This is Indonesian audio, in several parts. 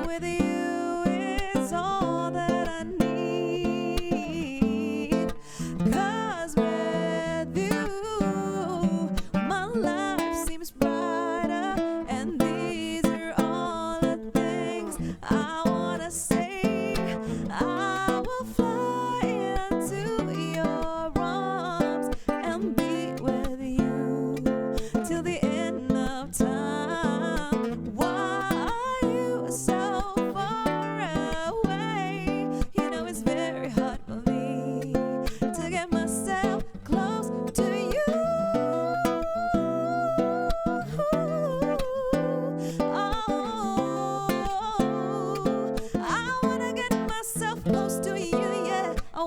with you is all that I need. 'Cause with you, my life seems brighter, and these are all the things I wanna say. I will fly into your arms and be with you till the end of time. Why are you so far away? You know it's very hard for me to get myself close to you. I wanna get myself close to you, yeah. I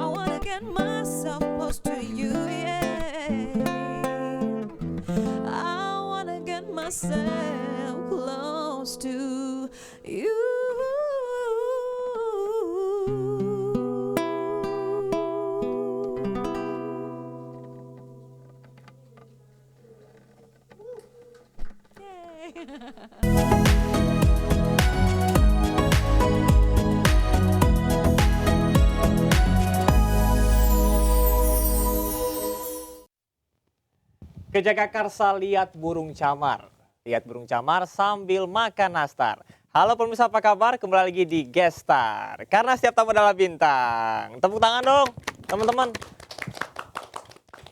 wanna get myself close to you, yeah. I wanna get myself close to you. Ke Jagakarsa lihat burung camar. Lihat burung camar sambil makan nastar. Halo pemirsa, apa kabar? Kembali lagi di Gestar. Karena setiap tamu adalah bintang. Tepuk tangan dong, teman-teman.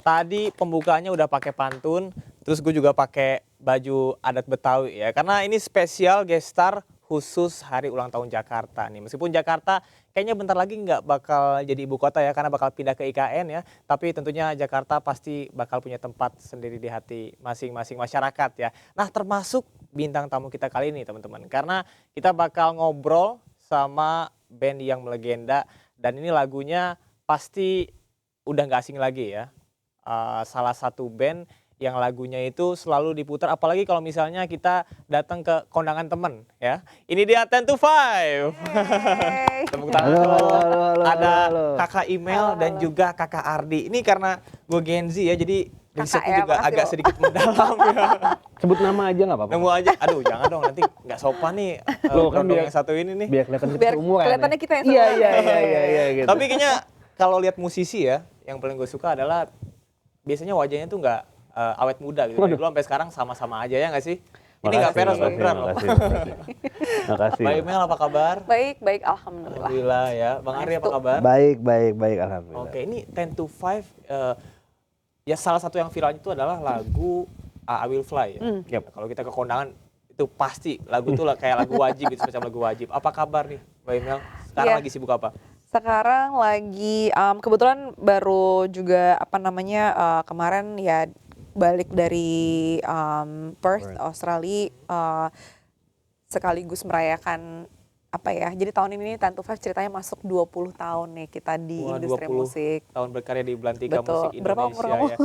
Tadi pembukaannya udah pakai pantun, terus gue juga pakai baju adat Betawi ya. Karena ini spesial Gestar khusus hari ulang tahun Jakarta nih. Meskipun Jakarta kayaknya bentar lagi nggak bakal jadi ibu kota ya, karena bakal pindah ke IKN ya. Tapi tentunya Jakarta pasti bakal punya tempat sendiri di hati masing-masing masyarakat ya. Nah, termasuk bintang tamu kita kali ini teman-teman. Karena kita bakal ngobrol sama band yang melegenda, dan ini lagunya pasti udah nggak asing lagi ya. Salah satu band yang lagunya itu selalu diputar, apalagi kalau misalnya kita datang ke kondangan temen ya. Ini dia 10 to 5. Tepuk tangan. Halo. Ada kakak Email dan juga kakak Ardi. Ini karena gue Gen Z ya, jadi risetnya ya, juga makasih agak loh. sedikit mendalam ya. Sebut nama aja nggak apa-apa. Nemu aja, aduh jangan dong, nanti nggak sopan nih. Loh, kan Berondong biar- yang satu ini nih. Biar kelihatan Biar seumuran. kelihatannya kita yang Iya sama. iya gitu. Tapi kayaknya kalau lihat musisi ya, yang paling gue suka adalah biasanya wajahnya tuh nggak awet muda gitu. Dari dulu sampai sekarang sama-sama aja ya nggak sih? Ini nggak fair, harus beneran loh. Makasih. Mbak Email apa kabar? Baik, alhamdulillah. Alhamdulillah ya. Bang Ari apa kabar? Baik, alhamdulillah. Oke, ini 10 to 5 ya salah satu yang viral itu adalah lagu I Will Fly ya. Yap. Kalau kita ke kondangan itu pasti lagu itu kayak lagu wajib gitu, semacam lagu wajib. Apa kabar nih Mbak Email? Sekarang Iya. lagi sibuk apa? Sekarang lagi kebetulan baru juga kemarin ya balik dari Perth, Australia, sekaligus merayakan jadi tahun ini 10 to 5 ceritanya masuk 20 tahun nih kita di Wah, industri 20 musik. tahun berkarya di Belantika Betul. Musik Berapa Indonesia umur kamu? ya.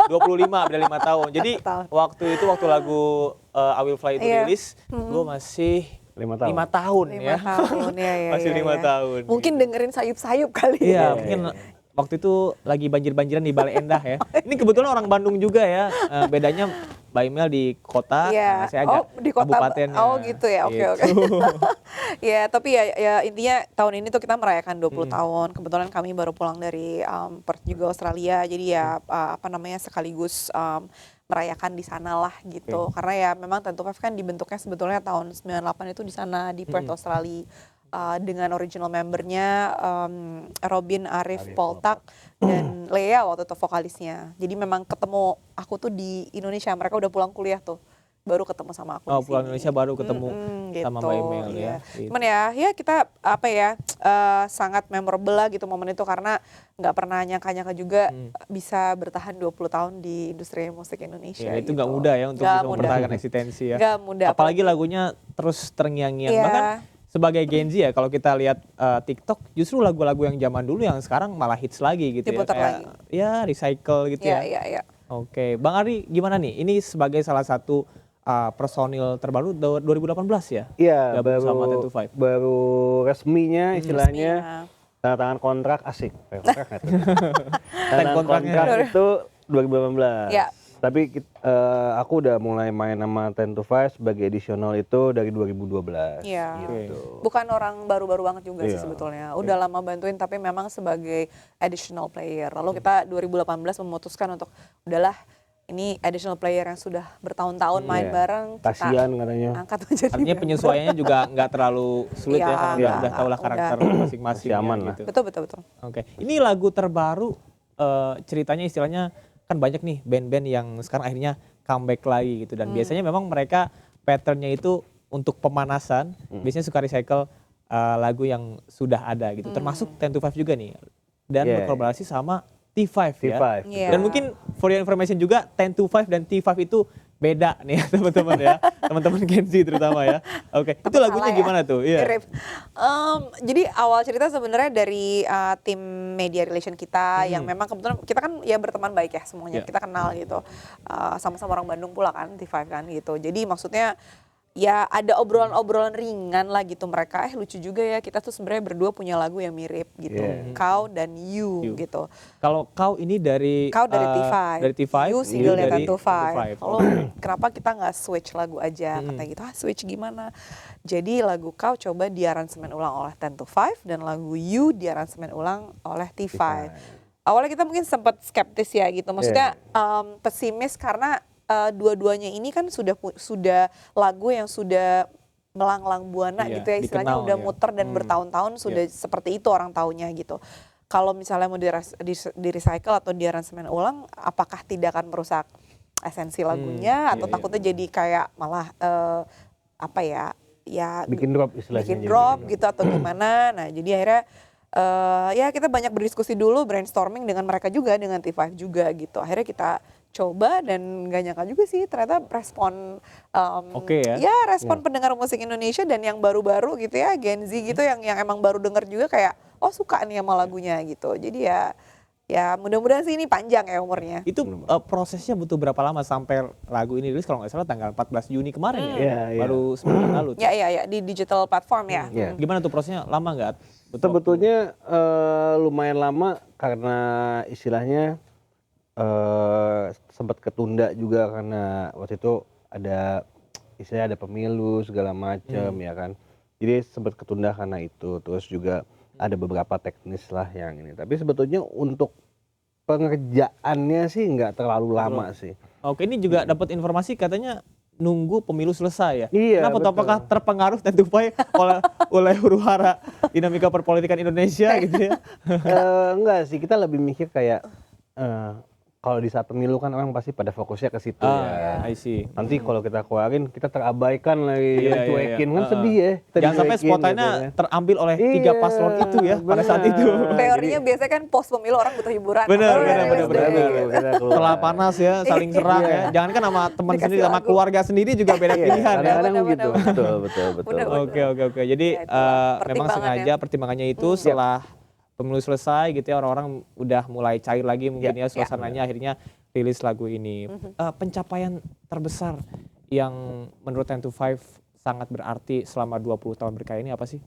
25, beda 5 tahun. Jadi Tahun. waktu lagu I Will Fly itu Iya. rilis, gue masih 5 tahun. 5 tahun 5 ya. tahun ya. Masih 5 tahun. Mungkin dengerin sayup-sayup kali. Iya, ya. mungkin waktu itu lagi banjir-banjiran di Bale Endah ya. Ini kebetulan orang Bandung juga ya. Bedanya Mbak Email di kota, Iya. nah, saya agak di kota. kabupatennya. Oh gitu ya. Oke. Gitu. Ya, tapi ya intinya tahun ini tuh kita merayakan 20 tahun. Kebetulan kami baru pulang dari Perth juga Australia. Jadi ya sekaligus merayakan di sana lah gitu. Karena ya memang 10 to 5 kan dibentuknya sebetulnya tahun 98 itu di sana di Perth Australia. Dengan original membernya Robin, Arif, Poltak, dan Lea waktu itu vokalisnya. Jadi memang ketemu aku tuh di Indonesia, mereka udah pulang kuliah tuh, baru ketemu sama aku. Oh, di pulang sini. Indonesia baru ketemu Gitu, sama Mbak Email ya. iya. Gitu. Cuman ya kita sangat memorable lah gitu momen itu, karena nggak pernah nyangka-nyangka juga bisa bertahan 20 tahun di industri musik Indonesia. Ya, itu gitu. nggak mudah ya untuk Nggak bisa mudah. mempertahankan eksistensi ya. Nggak mudah. Apalagi lagunya terus terngiang-ngiang. Iya. Bahkan sebagai Gen Z ya, kalau kita lihat TikTok, justru lagu-lagu yang zaman dulu yang sekarang malah hits lagi gitu Diputar ya. Kayak, lagi. ya recycle gitu ya. Iya. Oke, Bang Ari gimana nih? Ini sebagai salah satu personil terbaru 2018 ya? Iya, Gabung sama 10 to 5. baru resminya istilahnya Resminya. tanda tangan kontrak asik. Kontrak nggak tuh? Tanda tangan kontraknya. kontrak itu 2018. Ya. Tapi aku udah mulai main sama 10 to 5 sebagai additional itu dari 2012. Iya. Gitu. Bukan orang baru-baru banget juga sih Iya. sebetulnya. Udah lama bantuin tapi memang sebagai additional player. Lalu kita 2018 memutuskan untuk udahlah ini additional player yang sudah bertahun-tahun main Iya. bareng. Kita Kasian katanya. angkat menjadi Artinya member. penyesuaiannya juga nggak terlalu sulit Iya, ya karena iya. udah tahu lah karakter masing-masing. Masih aman ya, lah. gitu. Betul. Oke, ini lagu terbaru ceritanya istilahnya kan banyak nih band-band yang sekarang akhirnya comeback lagi gitu dan biasanya memang mereka patternnya itu untuk pemanasan biasanya suka recycle lagu yang sudah ada gitu termasuk 10 to 5 juga nih dan Yeah. berkolaborasi sama T5 ya. T5. Iya. Dan mungkin for your information juga 10 to 5 dan T5 itu beda nih ya teman-teman ya. Teman-teman Gen Z terutama ya. Oke, itu lagunya Salah ya. gimana tuh? Iya. Mirip. Jadi awal cerita sebenarnya dari tim media relation kita yang memang kebetulan kita kan ya berteman baik ya semuanya. Yeah. Kita kenal gitu. Sama-sama orang Bandung pula kan, T5 kan gitu. Jadi maksudnya ya ada obrolan-obrolan ringan lah gitu mereka. Lucu juga ya kita tuh sebenarnya berdua punya lagu yang mirip gitu. Yeah. Kau dan You You. gitu. Kalau kau ini dari Kau dari T5, dari T5, You singlenya dari 10 to 5. 10 to 5. Lalu kenapa kita nggak switch lagu aja? Katanya gitu, switch gimana? Jadi lagu Kau coba diaransemen ulang oleh 10 to 5 dan lagu You diaransemen ulang oleh T5. Awalnya kita mungkin sempat skeptis ya gitu, maksudnya pesimis karena dua-duanya ini kan sudah lagu yang sudah melanglang buana Iya, gitu ya istilahnya dikenal udah ya. muter dan bertahun-tahun sudah seperti itu orang taunya gitu. Kalau misalnya mau di recycle atau diaransemen ulang, apakah tidak akan merusak esensi lagunya atau iya, takutnya jadi kayak malah apa ya Bikin drop istilahnya. bikin jadi. drop gitu atau gimana. Nah jadi akhirnya ya kita banyak berdiskusi dulu, brainstorming dengan mereka juga, dengan T5 juga gitu. Akhirnya kita coba dan gak nyangka juga sih ternyata respon Oke ya. respon pendengar musik Indonesia dan yang baru-baru gitu ya, Gen Z gitu yang emang baru denger juga kayak oh suka nih sama lagunya gitu. Jadi ya mudah-mudahan sih ini panjang ya umurnya. Itu prosesnya butuh berapa lama sampai lagu ini rilis kalau nggak salah tanggal 14 Juni kemarin ya? Iya, iya. Baru sebulan lalu. tuh. Ya di digital platform ya. Iya. Gimana tuh prosesnya lama nggak? Sebetulnya lumayan lama karena istilahnya sempat ketunda juga karena waktu itu ada istilahnya ada pemilu segala macam ya kan. Jadi sempat ketunda karena itu. Terus juga ada beberapa teknis lah yang ini. Tapi sebetulnya untuk pengerjaannya sih nggak terlalu lama sih. Oke, ini juga dapat informasi katanya nunggu pemilu selesai ya. Iya, Kenapa tuh? betul. Apakah terpengaruh tentu oleh huru-hara dinamika perpolitikan Indonesia gitu ya? Enggak sih, kita lebih mikir kayak kalau di saat pemilu kan orang pasti pada fokusnya ke situ ya. I see. Nanti kalau kita keluarin kita terabaikan lagi, Iya, dicuekin iya. kan sedih ya. Kita Jangan sampai dicuekin spotlightnya gitu ya. terambil oleh tiga Iya, paslon itu ya pada saat benar. itu. Teorinya biasanya kan pos pemilu orang butuh hiburan. Benar, Baru benar, rilis benar, deh, benar, gitu. Kita keluar. Setelah panas ya, saling serang ya. Jangan kan sama teman Dikasih sendiri, sama lagu. keluarga sendiri juga beda Iya, pilihan ya. kadang-kadang Benar, begitu. benar. Betul. Benar, benar. Oke. Jadi Ya, itu memang pertimbangannya. sengaja pertimbangannya itu setelah pemilu selesai gitu ya orang-orang udah mulai cair lagi mungkin ya suasananya akhirnya rilis lagu ini. Pencapaian terbesar yang menurut 10 to 5 sangat berarti selama 20 tahun berkarya ini apa sih?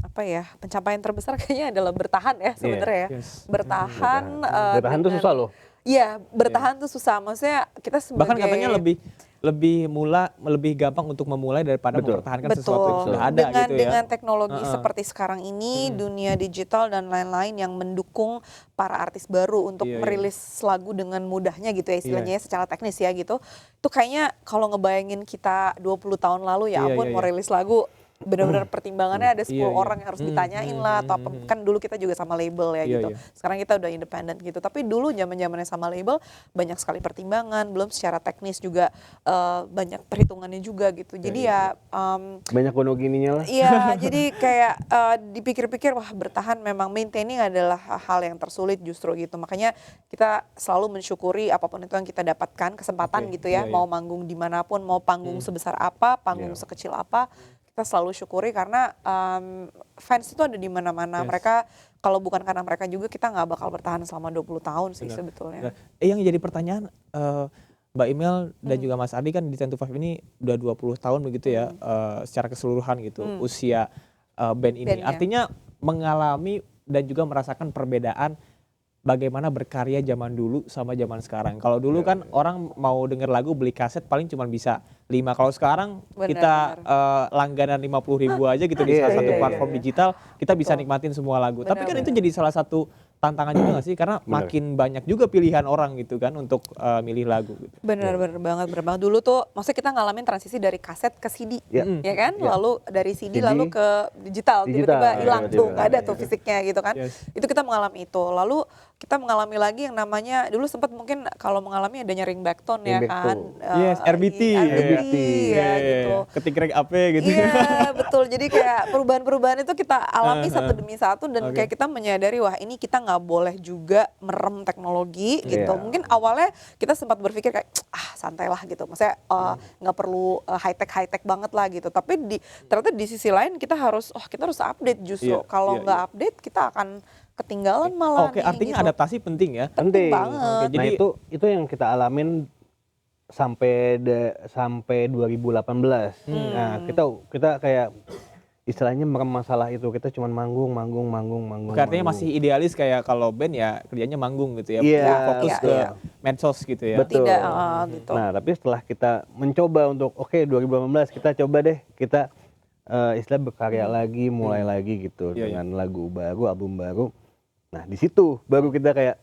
Apa ya, pencapaian terbesar kayaknya adalah bertahan ya sebenarnya ya. Yes. Bertahan. Bertahan tuh susah loh. Iya, bertahan tuh susah. Maksudnya kita sebagai Bahkan katanya lebih gampang untuk memulai daripada Betul. mempertahankan sesuatu yang sudah ada dengan, gitu ya. dengan teknologi seperti sekarang ini, dunia digital dan lain-lain yang mendukung para artis baru untuk Iya, iya. merilis lagu dengan mudahnya gitu ya istilahnya ya, secara teknis ya gitu. Itu kayaknya kalau ngebayangin kita 20 tahun lalu ya Iya, ampun iya, mau iya. rilis lagu benar-benar pertimbangannya ada 10 Iya, iya. orang yang harus ditanyain lah atau apa. Kan dulu kita juga sama label ya Iya, gitu. iya. Sekarang kita udah independen gitu. Tapi dulu zaman-zamannya sama label banyak sekali pertimbangan, belum secara teknis juga banyak perhitungannya juga gitu. Jadi ya Banyak gono gininya lah. iya, jadi kayak dipikir-pikir wah bertahan memang maintaining adalah hal yang tersulit justru gitu. Makanya kita selalu mensyukuri apapun itu yang kita dapatkan, kesempatan gitu ya. Iya, iya. Mau manggung dimanapun, mau panggung sebesar apa, panggung sekecil apa, kita selalu syukuri karena fans itu ada di mana-mana. Yes. Mereka kalau bukan karena mereka juga kita nggak bakal bertahan selama 20 tahun sih Benar. sebetulnya. Nah, yang jadi pertanyaan Mbak Imel dan juga Mas Ardi kan di 10 to 5 ini udah 20 tahun begitu ya secara keseluruhan gitu usia band ini. Bandnya. Artinya mengalami dan juga merasakan perbedaan bagaimana berkarya zaman dulu sama zaman sekarang. Kalau dulu kan orang mau denger lagu beli kaset paling cuma bisa 5. Kalau sekarang kita langganan 50.000 aja gitu di Iya, salah satu iya, platform iya. digital, kita bisa Betul. nikmatin semua lagu. Tapi kan Benar, itu jadi salah satu tantangan juga gak sih? Karena Benar. makin banyak juga pilihan orang gitu kan untuk milih lagu gitu. Bener banget, bener banget. Dulu tuh, maksudnya kita ngalamin transisi dari kaset ke CD, Ya. ya kan? Ya. Lalu dari CD, CD, lalu ke digital, digital, tiba-tiba hilang tiba-tiba. tuh, nggak ada tuh fisiknya gitu kan. Yes. Itu kita mengalami itu. Lalu kita mengalami lagi yang namanya, dulu sempat mungkin kalau mengalami adanya ringback tone ya Ringback kan. tone. Yes, RBT. RBT, ya gitu. Ketik reg AP gitu. Iya betul, jadi kayak perubahan-perubahan itu kita alami satu demi satu dan Oke. kayak kita menyadari wah ini kita nggak boleh juga merem teknologi gitu. Iya. Mungkin awalnya kita sempat berpikir kayak santai lah gitu, maksudnya nggak perlu high tech banget lah gitu. Tapi ternyata di sisi lain kita harus update justru. Iya, Kalau iya, nggak update kita akan ketinggalan malah Oke, nih, artinya gitu. adaptasi penting ya. Penting. banget. Oke, Nah jadi itu yang kita alamin sampai 2018. Nah kita kayak istilahnya merem masalah itu, kita cuman manggung. Oke, artinya masih idealis kayak kalau band ya kerjanya manggung gitu ya. Iya, Fokus iya, ke iya. medsos gitu ya. Betul. Tidak gitu. Nah tapi setelah kita mencoba untuk 2018 kita coba deh kita istilah berkarya lagi, mulai lagi gitu Iya, dengan lagu baru, album baru. Nah di situ baru kita kayak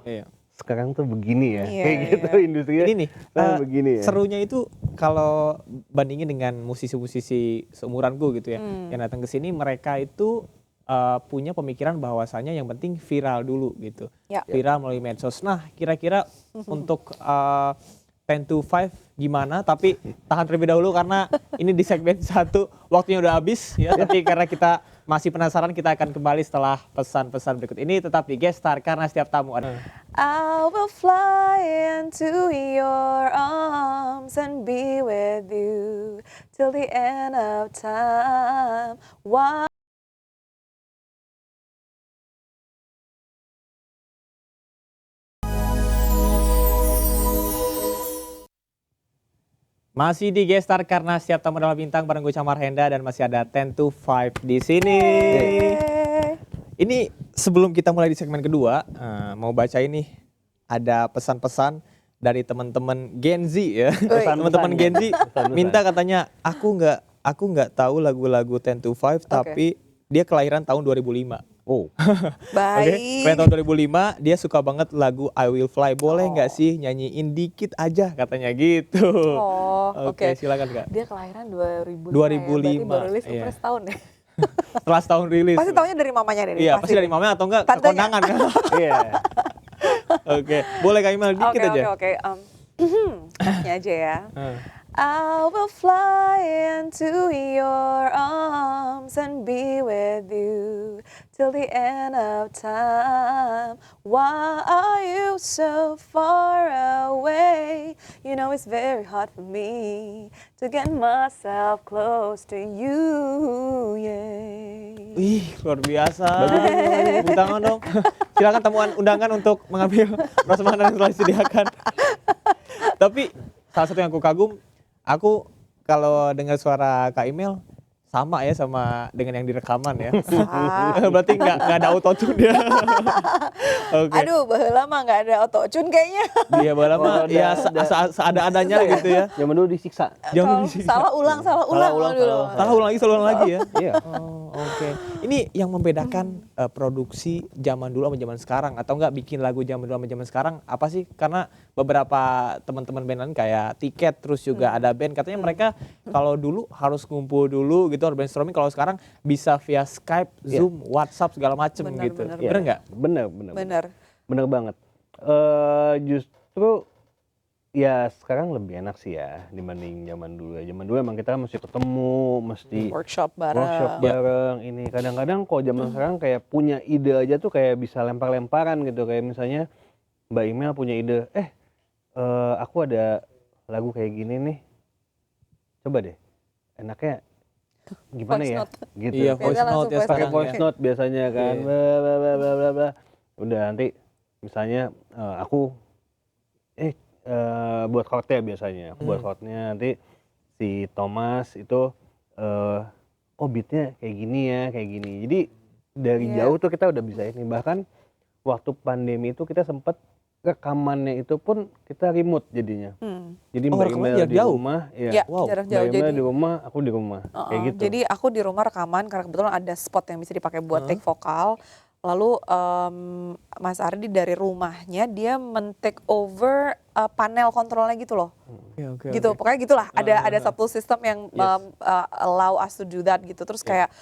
Iya. sekarang tuh begini ya, Iya, kayak gitu industrinya. Ini nih, sekarang begini ya. serunya itu kalau bandingin dengan musisi-musisi seumuranku gitu ya, yang datang ke sini mereka itu punya pemikiran bahwasanya yang penting viral dulu gitu. Ya. Viral melalui medsos. Nah, kira-kira untuk 10 to 5 gimana? Tapi tahan terlebih dahulu karena ini di segmen 1 waktunya udah habis ya. Tapi karena kita masih penasaran, kita akan kembali setelah pesan-pesan berikut ini. Tetap di Gestar karena setiap tamu ada. I will fly into your arms and be with you till the end of time. Why? Masih di Gestar karena setiap tamu adalah bintang bareng gue Camar Henda dan masih ada 10 to 5 di sini. Ini sebelum kita mulai di segmen kedua, mau baca ini ada pesan-pesan dari teman-teman Gen Z ya. Teman-teman Gen Z minta katanya aku nggak tahu lagu-lagu 10 to 5 tapi dia kelahiran tahun 2005. Oh, Oke, kelahiran tahun 2005, dia suka banget lagu I Will Fly. Boleh nggak sih nyanyiin dikit aja katanya gitu. Oh, Oke, oke. silakan Kak. Dia kelahiran 2005 2005, ya, berarti baru rilis iya. umurnya setahun ya. Setelah setahun rilis. Pasti taunya dari mamanya deh. Iya, pasti dari mamanya atau enggak Tantenya. kekondangan kan. iya. Oke, boleh Kak Imel dikit aja. Oke. Nyanyi aja ya. Eh. I will fly into your arms and be with you till the end of time. Why are you so far away? You know it's very hard for me to get myself close to you. Yeah. Wih, luar biasa. Tepuk tangan dong. Silakan temuan undangan untuk mengambil prasmanan yang telah disediakan. Tapi salah satu yang aku kagum, aku kalau dengar suara Kak Imel sama ya sama dengan yang direkaman ya. Berarti nggak ada autotune dia. Oke. Aduh, baheula mah nggak ada autotune kayaknya. Iya, lama Oh, ya udah. seada-adanya gitu ya. Zaman dulu disiksa. Jangan Kalau salah ulang dulu. Salah ulang lagi ya. Iya. Oh, oke. Ini yang membedakan produksi zaman dulu sama zaman sekarang atau enggak bikin lagu zaman dulu sama zaman sekarang apa sih? Karena beberapa teman-teman band lain kayak Tiket terus juga ada band katanya mereka kalau dulu harus ngumpul dulu gitu harus brainstorming, kalau sekarang bisa via Skype, Zoom, WhatsApp segala macem Benar, gitu. benar, Bener nggak? Bener banget. Justru ya sekarang lebih enak sih ya dibanding zaman dulu. Zaman dulu emang kita mesti ketemu, mesti Workshop bareng. bareng ini. Kadang-kadang kok zaman sekarang kayak punya ide aja tuh kayak bisa lempar-lemparan gitu. Kayak misalnya Mbak Imel punya ide, aku ada lagu kayak gini nih. Coba deh, enaknya gimana Voice ya? note. Gitu. Iya, voice Biasa note langsung ya voice sekarang Pakai voice ya. note biasanya kan. Iya. Bla, bla, bla, bla, bla, bla. Udah nanti misalnya aku buat chordnya biasanya. Aku buat chordnya nanti si Thomas itu beatnya kayak gini ya, kayak gini. Jadi dari Iya. jauh tuh kita udah bisa ini. Bahkan waktu pandemi itu kita sempat rekamannya itu pun kita remote jadinya. Jadi Oh, Mbak rekamannya Imel jarak di jauh? rumah, Ya, iya. Wow. jarak Mbak jauh. Imel Jadi di rumah, aku di rumah, kayak gitu. jadi aku di rumah rekaman karena kebetulan ada spot yang bisa dipakai buat take vokal. Lalu Mas Ardi dari rumahnya dia men-take over panel kontrolnya gitu loh. Oke. Gitu, pokoknya gitulah. Ada satu sistem yang Yes. allow us to do that gitu. Terus kayak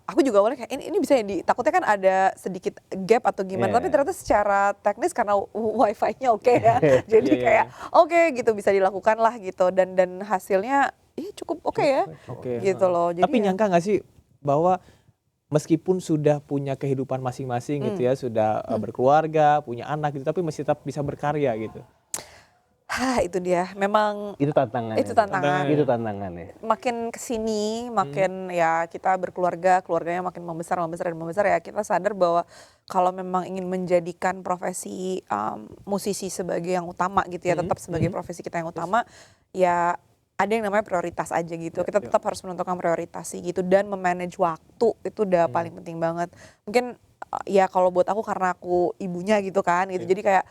aku juga awalnya kayak ini bisa ya takutnya kan ada sedikit gap atau gimana, tapi ternyata secara teknis karena wifi-nya oke ya. Jadi Iya. kayak oke gitu bisa dilakukan lah gitu dan hasilnya cukup oke ya. Oke. Gitu loh. Jadi Tapi nyangka nggak sih bahwa meskipun sudah punya kehidupan masing-masing gitu ya, sudah berkeluarga, punya anak gitu, tapi masih tetap bisa berkarya gitu. itu dia. Memang Itu tantangannya. Itu tantangan. Itu tantangannya. makin kesini, makin ya kita berkeluarga, keluarganya makin membesar ya kita sadar bahwa kalau memang ingin menjadikan profesi musisi sebagai yang utama gitu ya, tetap sebagai profesi kita yang utama, ya ada yang namanya prioritas aja gitu. Kita tetap harus menentukan prioritas sih gitu dan memanage waktu itu udah paling penting banget. Mungkin ya kalau buat aku karena aku ibunya gitu kan gitu. Jadi kayak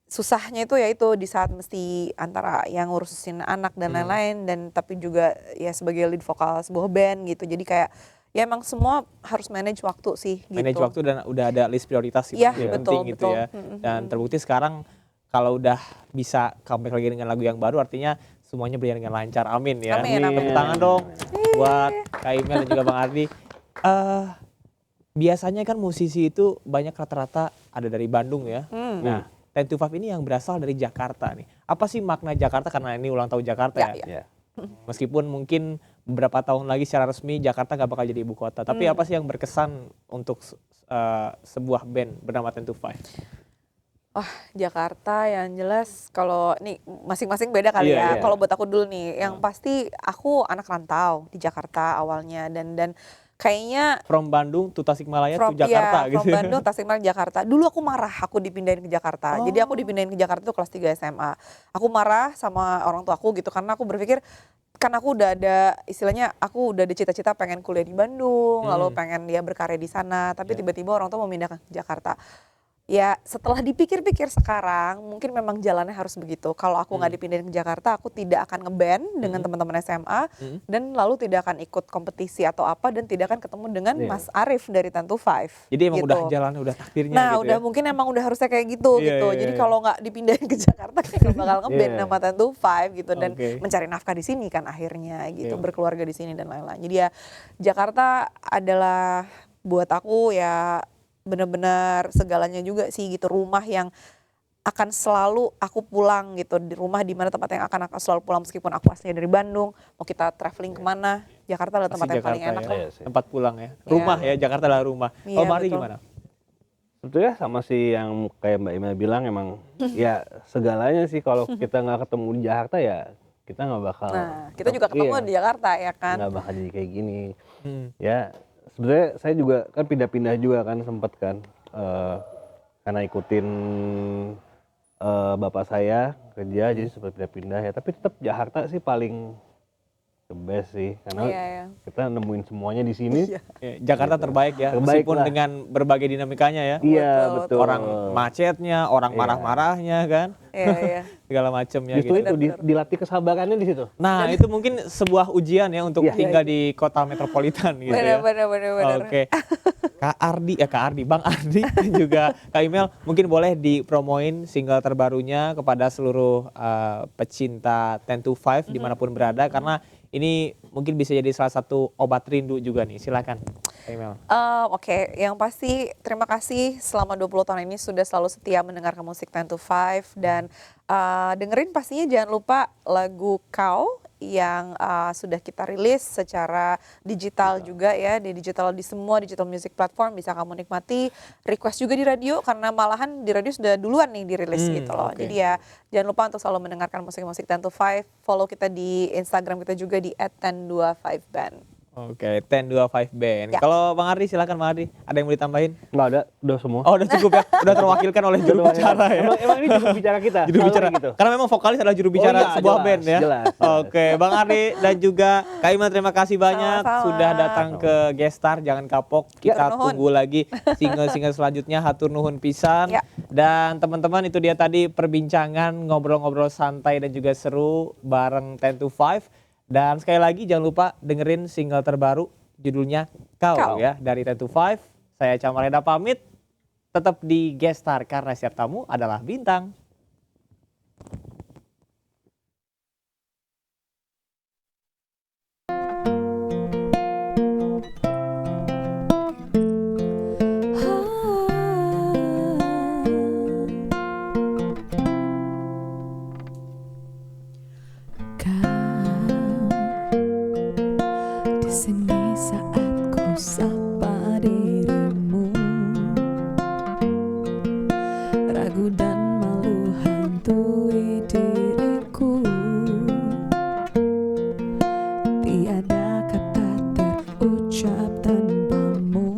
susahnya itu ya itu di saat mesti antara yang ngurusin anak dan lain-lain dan tapi juga ya sebagai lead vokal sebuah band gitu. Jadi kayak ya emang semua harus manage waktu sih gitu. Manage waktu dan udah ada list prioritas sih Iya, yang betul, penting gitu ya. Dan terbukti sekarang kalau udah bisa comeback lagi dengan lagu yang baru artinya semuanya berjalan dengan lancar. Amin ya. Amin. Tepuk tangan dong buat Kak Imel dan juga Bang Ardi. Biasanya kan musisi itu banyak rata-rata ada dari Bandung ya. Nah, 10 to 5 ini yang berasal dari Jakarta nih. Apa sih makna Jakarta karena ini ulang tahun Jakarta ya? Ya. Meskipun mungkin beberapa tahun lagi secara resmi Jakarta gak bakal jadi ibu kota. Tapi apa sih yang berkesan untuk sebuah band bernama 10 to 5? Jakarta yang jelas kalau nih masing-masing beda kali Iya, ya. iya. Kalau buat aku dulu nih, yang pasti aku anak rantau di Jakarta awalnya dan kayaknya From Bandung to Tasikmalaya to Jakarta gitu. from Bandung, Tasikmalaya, Jakarta. Dulu aku marah, aku dipindahin ke Jakarta. Jadi aku dipindahin ke Jakarta itu kelas 3 SMA. Aku marah sama orang tua aku gitu karena aku berpikir kan aku udah ada istilahnya aku udah ada cita-cita pengen kuliah di Bandung, lalu pengen dia berkarya di sana, tapi tiba-tiba orang tua memindahkan ke Jakarta. Ya setelah dipikir-pikir sekarang mungkin memang jalannya harus begitu. Kalau aku nggak dipindahin ke Jakarta, aku tidak akan ngeband dengan teman-teman SMA dan lalu tidak akan ikut kompetisi atau apa dan tidak akan ketemu dengan Mas Arif dari 10 to 5. Jadi emang gitu. udah jalannya udah takdirnya Nah gitu udah ya. mungkin emang udah harusnya kayak gitu Iya, gitu. iya, Jadi iya. kalau nggak dipindahin ke Jakarta kayak nggak bakal ngeband Iya. nama 10 to 5 gitu dan Oke. mencari nafkah di sini kan akhirnya gitu, Iya. berkeluarga di sini dan lain-lain. Jadi ya Jakarta adalah buat aku ya benar-benar segalanya juga sih gitu, rumah yang akan selalu aku pulang gitu, di rumah di mana tempat yang akan aku selalu pulang meskipun aku aslinya dari Bandung, mau kita traveling kemana, Jakarta adalah tempat Pasti yang paling Jakarta enak ya. lah. Iya sih. Tempat pulang ya. Rumah ya, Jakarta adalah rumah. Iya, Kalau Mari betul. gimana? Sebetulnya sama sih yang kayak Mbak Imel bilang emang ya segalanya sih kalau kita nggak ketemu di Jakarta ya kita nggak bakal. Nah, kita juga ketemu Iya, di Jakarta ya kan. nggak bakal jadi kayak gini. Hmm. Ya sebenarnya saya juga kan pindah-pindah juga kan sempet kan karena ikutin bapak saya kerja jadi sempat pindah-pindah ya. Tapi tetap Jakarta sih paling the best sih karena Iya. kita nemuin semuanya di sini. Ya, Jakarta terbaik ya, Terbaik meskipun lah. dengan berbagai dinamikanya ya. Iya Betul, betul. Orang macetnya, orang Iya. marah-marahnya kan, Iya. segala macamnya Justru gitu. itu dilatih kesabarannya di situ. Nah, itu mungkin sebuah ujian ya untuk Iya. tinggal di kota metropolitan gitu ya. Benar. Oke. Kak Ardi, Bang Ardi dan juga Kak Imel mungkin boleh dipromoin single terbarunya kepada seluruh pecinta 10 to 5 dimanapun berada karena ini mungkin bisa jadi salah satu obat rindu juga nih. Silakan Kak Imel. Oke, yang pasti terima kasih selama 20 tahun ini sudah selalu setia mendengarkan musik 10 to 5 dan dengerin pastinya jangan lupa lagu Kau yang sudah kita rilis secara digital juga ya, di semua digital music platform bisa kamu nikmati, request juga di radio karena malahan di radio sudah duluan nih dirilis gitu loh. Oke. Jadi ya jangan lupa untuk selalu mendengarkan musik-musik 10 to 5, follow kita di Instagram kita juga di @1025band. Oke, 1025 Band. Ya. Kalau Bang Ardi silakan Bang Ardi. Ada yang mau ditambahin? Nggak ada, udah semua. Oh, udah cukup ya. Udah terwakilkan oleh juru bicara ya. Emang ini juru bicara kita. Juru selalu bicara gitu. Karena memang vokalis adalah juru bicara Oh iya, sebuah jelas, band ya. jelas. Oke, Bang Ardi dan juga Kak Iman terima kasih banyak Sama-sama. sudah datang ke Gestar. Jangan kapok. Ya, Kita nuhun. tunggu lagi single-single selanjutnya. Hatur nuhun pisan. Ya. Dan teman-teman itu dia tadi perbincangan ngobrol-ngobrol santai dan juga seru bareng 10 to 5. Dan sekali lagi jangan lupa dengerin single terbaru judulnya Kau Kau. ya dari 10 to 5. Saya Camal Reda pamit. Tetap di Gestar karena setiap tamu adalah bintang. Di sini saat ku sapa dirimu, ragu dan malu hantui diriku. Tiada kata terucap tanpamu,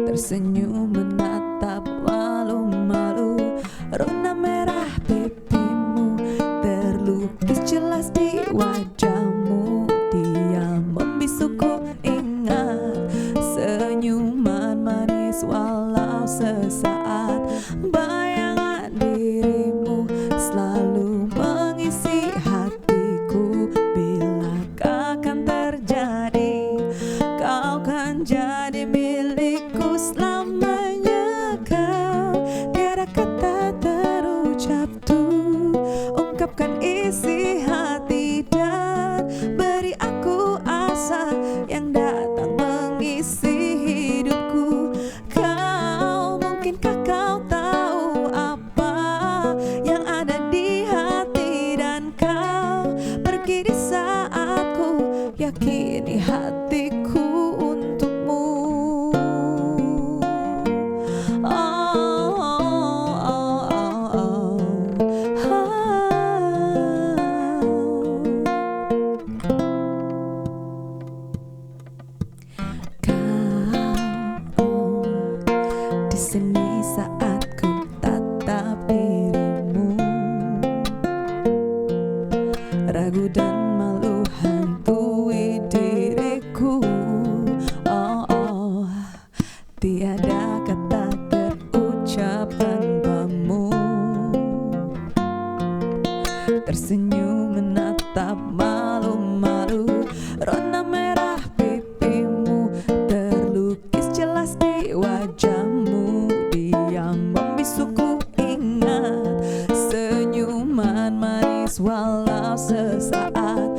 tersenyum menatap malu-malu. Rona merah pipimu terlukis jelas di wajahmu. Dia membisuku ingat senyuman manis walau sesaat. Bayangan dirimu selalu mengisi hatiku. Bila akan terjadi, kau kan jadi milikku selamanya. Kau tiada kata terucap tuh, ungkapkan isi hati dan beri aku asa yang datang mengisi hidupku. Kau, mungkinkah kau tahu apa yang ada di hati, dan kau pergi di saat ku yakini hatiku untukmu. Kau di sini saat ku tatap dirimu, ragu dan malu hantui diriku. Oh, tiada kata terucap tanpamu, tersenyum menatap malu-malu. Rona merah pipimu terlukis jelas di wajahmu. Dia membisuku ingat senyuman manis walau sesaat.